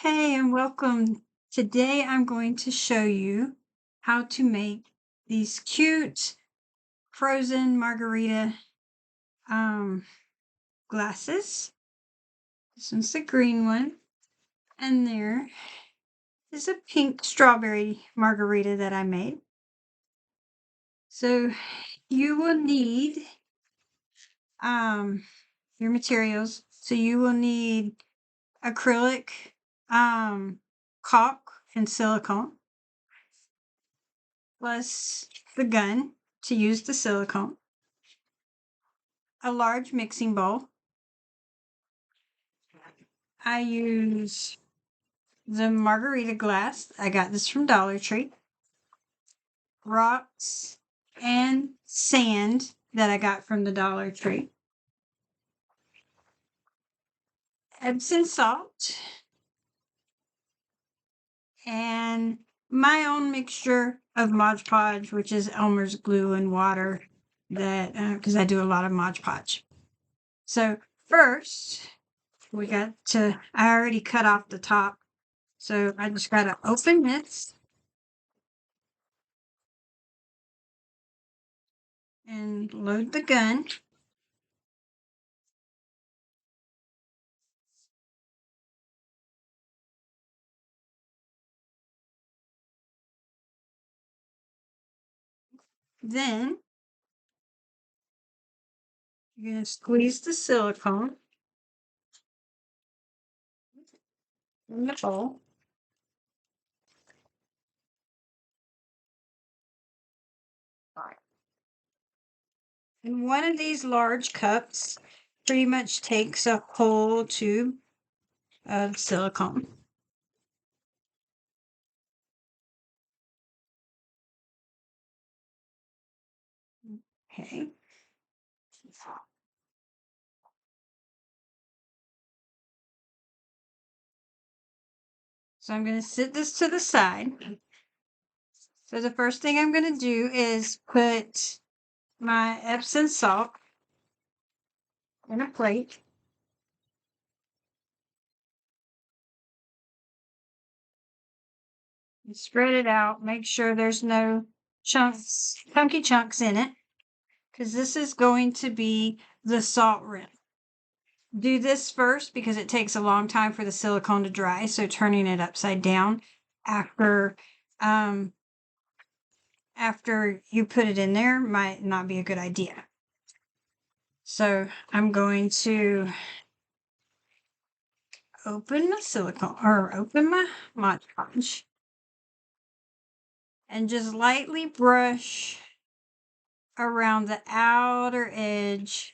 Hey, and welcome. Today I'm going to show you how to make these cute frozen margarita um, glasses. This one's the green one, and there is a pink strawberry margarita that I made. So you will need um, your materials. So you will need acrylic, um, caulk, and silicone, plus the gun to use the silicone, a large mixing bowl. I use the margarita glass. I got this from Dollar Tree. Rocks and sand that I got from the Dollar Tree. Epsom salt. And my own mixture of Mod Podge, which is Elmer's glue and water, that because I do a lot of Mod Podge. So first, I already cut off the top. So I just got to open this and load the gun. Then you're going to squeeze the silicone in the bowl. And one of these large cups pretty much takes a whole tube of silicone. Okay. So I'm going to set this to the side. So the first thing I'm going to do is put my Epsom salt in a plate. And spread it out. Make sure there's no chunky chunks in it, because this is going to be the salt rim. Do this first because it takes a long time for the silicone to dry. So turning it upside down after you put it in there might not be a good idea. So I'm going to open my Mod Podge and just lightly brush around the outer edge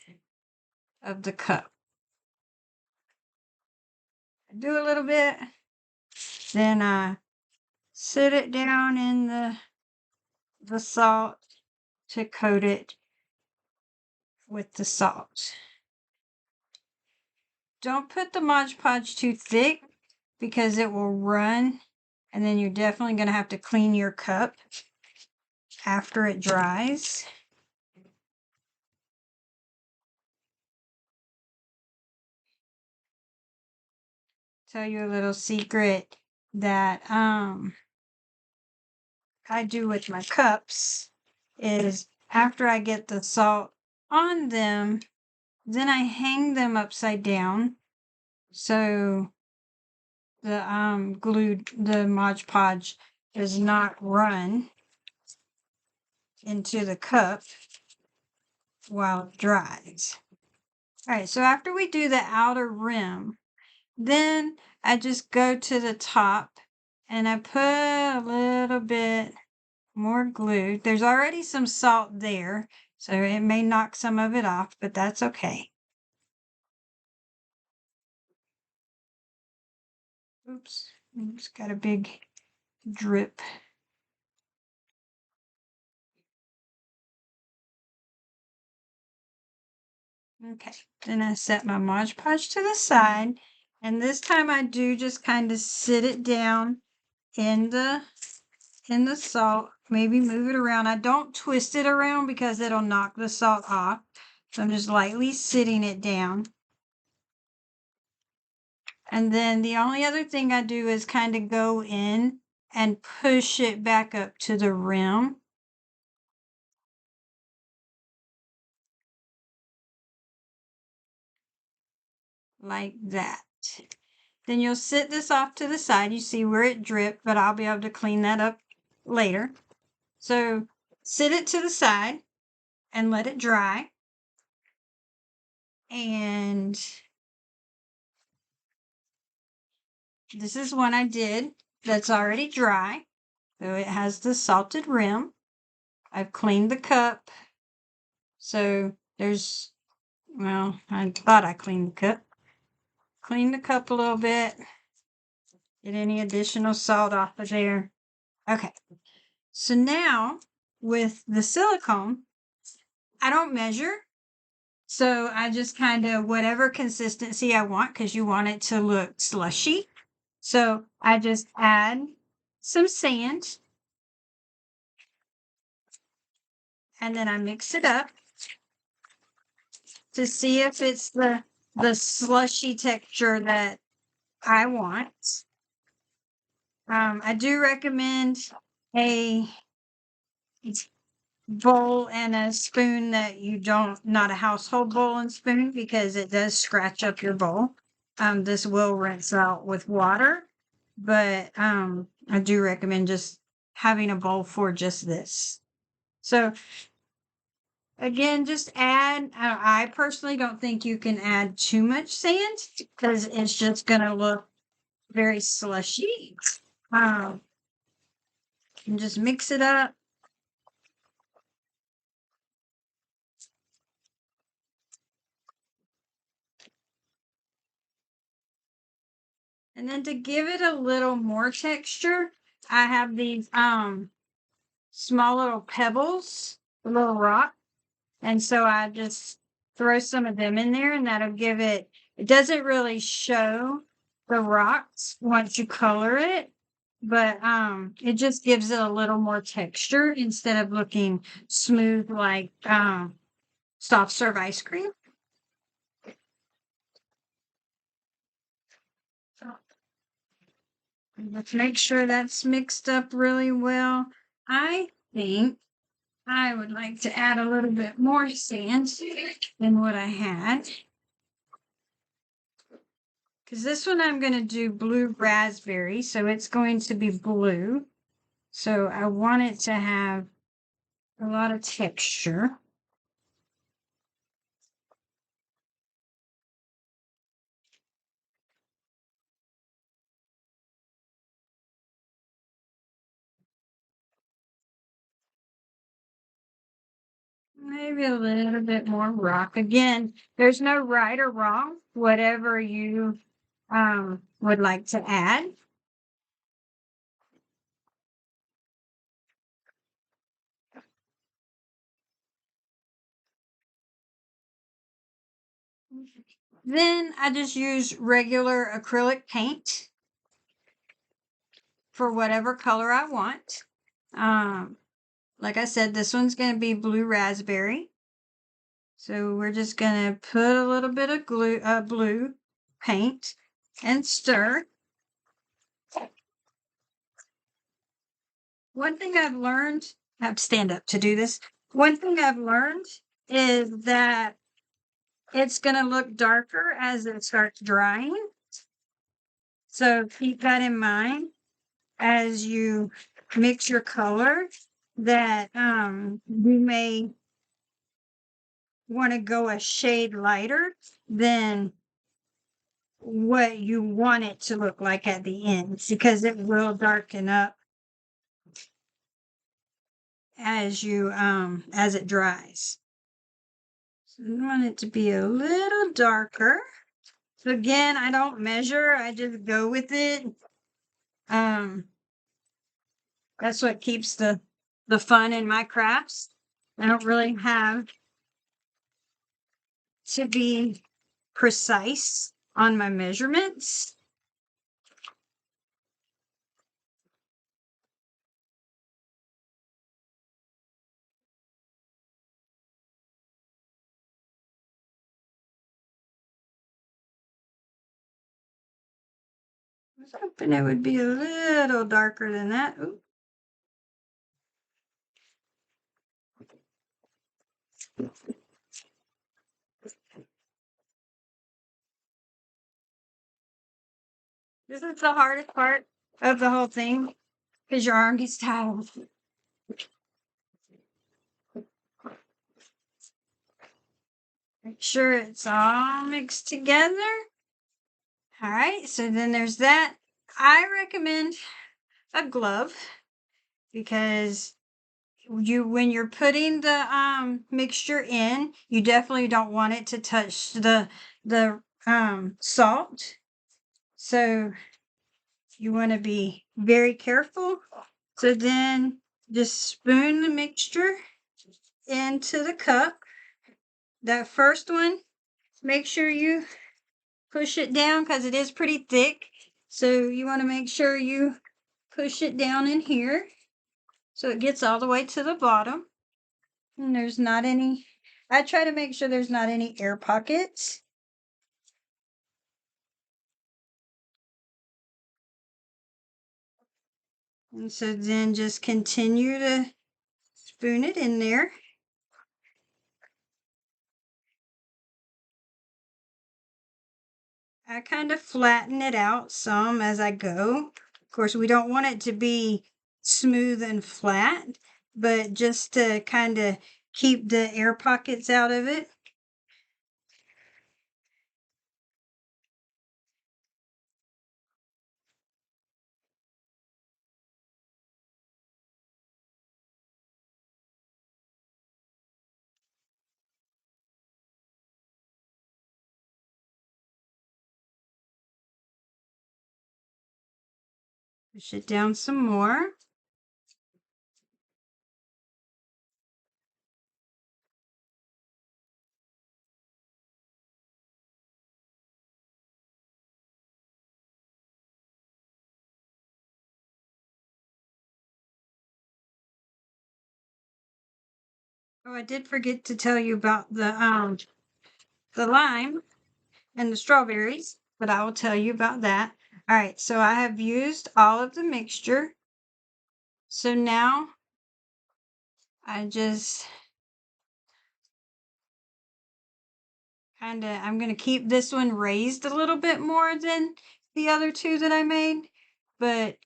of the cup. Do a little bit, then I sit it down in the salt to coat it with the salt. Don't put the Mod Podge too thick because it will run, and then you're definitely going to have to clean your cup after it dries. Tell you a little secret that I do with my cups is after I get the salt on them, then I hang them upside down so the the Mod Podge does not run into the cup while it dries. All right, so after we do the outer rim, then I just go to the top and I put a little bit more glue. There's already some salt there, so it may knock some of it off, but that's okay. Oops, it's got a big drip. Okay, then I set my Mod Podge to the side, and this time I do just kind of sit it down in the salt, maybe move it around. I don't twist it around because it'll knock the salt off. So I'm just lightly sitting it down. And then the only other thing I do is kind of go in and push it back up to the rim. Like that. Then you'll sit this off to the side. You see where it dripped, but I'll be able to clean that up later. So sit it to the side and let it dry. And this is one I did that's already dry. So it has the salted rim. I've cleaned the cup. So there's, well, I thought I cleaned the cup. Clean the cup a little bit. Get any additional salt off of there. Okay. So now with the silicone, I don't measure. So I just kind of whatever consistency I want because you want it to look slushy. So I just add some sand and then I mix it up to see if it's the slushy texture that I want. I do recommend a bowl and a spoon that you don't, not a household bowl and spoon, because it does scratch up your bowl. This will rinse out with water, but I do recommend just having a bowl for just this. So again, just add, I personally don't think you can add too much sand because it's just going to look very slushy. And just mix it up. And then to give it a little more texture, I have these small little pebbles, a little rock. And so I just throw some of them in there and that'll give it, it doesn't really show the rocks once you color it, but it just gives it a little more texture instead of looking smooth like soft serve ice cream. Let's make sure that's mixed up really well. I think I would like to add a little bit more sand than what I had. Because this one I'm going to do blue raspberry, so it's going to be blue. So I want it to have a lot of texture. Maybe a little bit more rock. Again, there's no right or wrong, whatever you would like to add. Then I just use regular acrylic paint for whatever color I want. Like I said, this one's going to be blue raspberry. So we're just going to put a little bit of blue paint and stir. One thing I've learned, I have to stand up to do this. One thing I've learned is that it's going to look darker as it starts drying. So keep that in mind as you mix your color, that you may want to go a shade lighter than what you want it to look like at the end, because it will darken up as you as it dries. So I want it to be a little darker. So again, I don't measure, I just go with it. That's what keeps the fun in my crafts. I don't really have to be precise on my measurements. I was hoping it would be a little darker than that. Ooh. This is the hardest part of the whole thing because your arm gets tired. Make sure it's all mixed together. All right, so then there's that. I recommend a glove because when you're putting the mixture in, you definitely don't want it to touch the salt. So you want to be very careful. So then just spoon the mixture into the cup. That first one, make sure you push it down because it is pretty thick. So you want to make sure you push it down in here so it gets all the way to the bottom. And there's not any, I try to make sure there's not any air pockets. And so then just continue to spoon it in there. I kind of flatten it out some as I go. Of course, we don't want it to be smooth and flat, but just to kind of keep the air pockets out of it. Push it down some more. Oh, I did forget to tell you about the lime and the strawberries, but I will tell you about that. All right, so I have used all of the mixture. So now I just I'm going to keep this one raised a little bit more than the other two that I made, but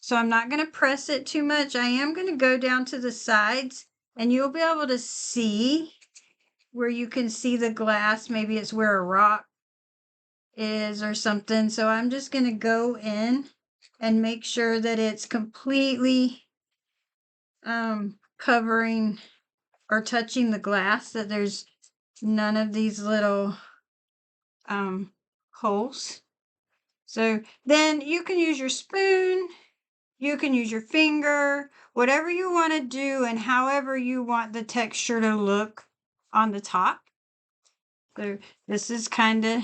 so I'm not going to press it too much. I am going to go down to the sides and you'll be able to see where you can see the glass. Maybe it's where a rock is or something. So I'm just going to go in and make sure that it's completely covering or touching the glass, that there's none of these little holes. So then you can use your spoon, you can use your finger, whatever you want to do and however you want the texture to look on the top. So this is kind of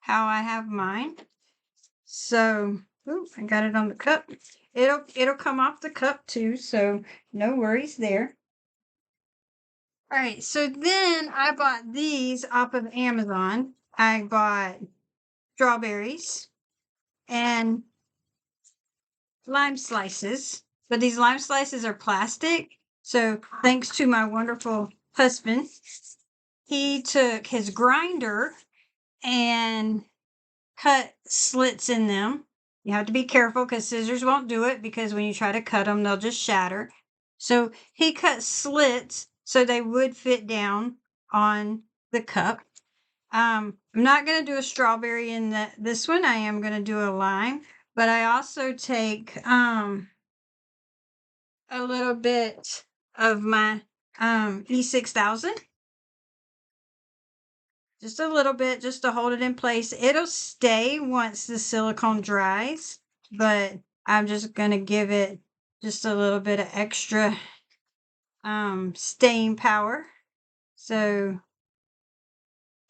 how I have mine. So, ooh, I got it on the cup. It'll come off the cup too, so no worries there. All right, so then I bought these off of Amazon. I bought strawberries and lime slices, but these lime slices are plastic. So thanks to my wonderful husband, he took his grinder and cut slits in them. You have to be careful because scissors won't do it, because when you try to cut them, they'll just shatter. So he cut slits so they would fit down on the cup. I'm not going to do a strawberry in this one. I am going to do a lime, but I also take a little bit of my E6000. Just a little bit, just to hold it in place. It'll stay once the silicone dries, but I'm just going to give it just a little bit of extra staying power. So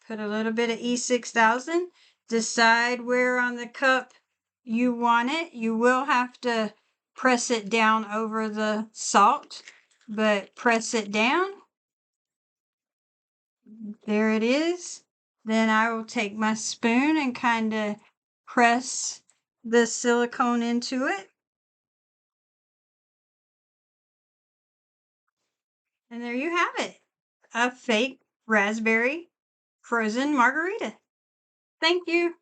put a little bit of E6000. Decide where on the cup you want it. You will have to press it down over the salt, but press it down. There it is. Then I will take my spoon and kind of press the silicone into it. And there you have it. A fake raspberry frozen margarita. Thank you.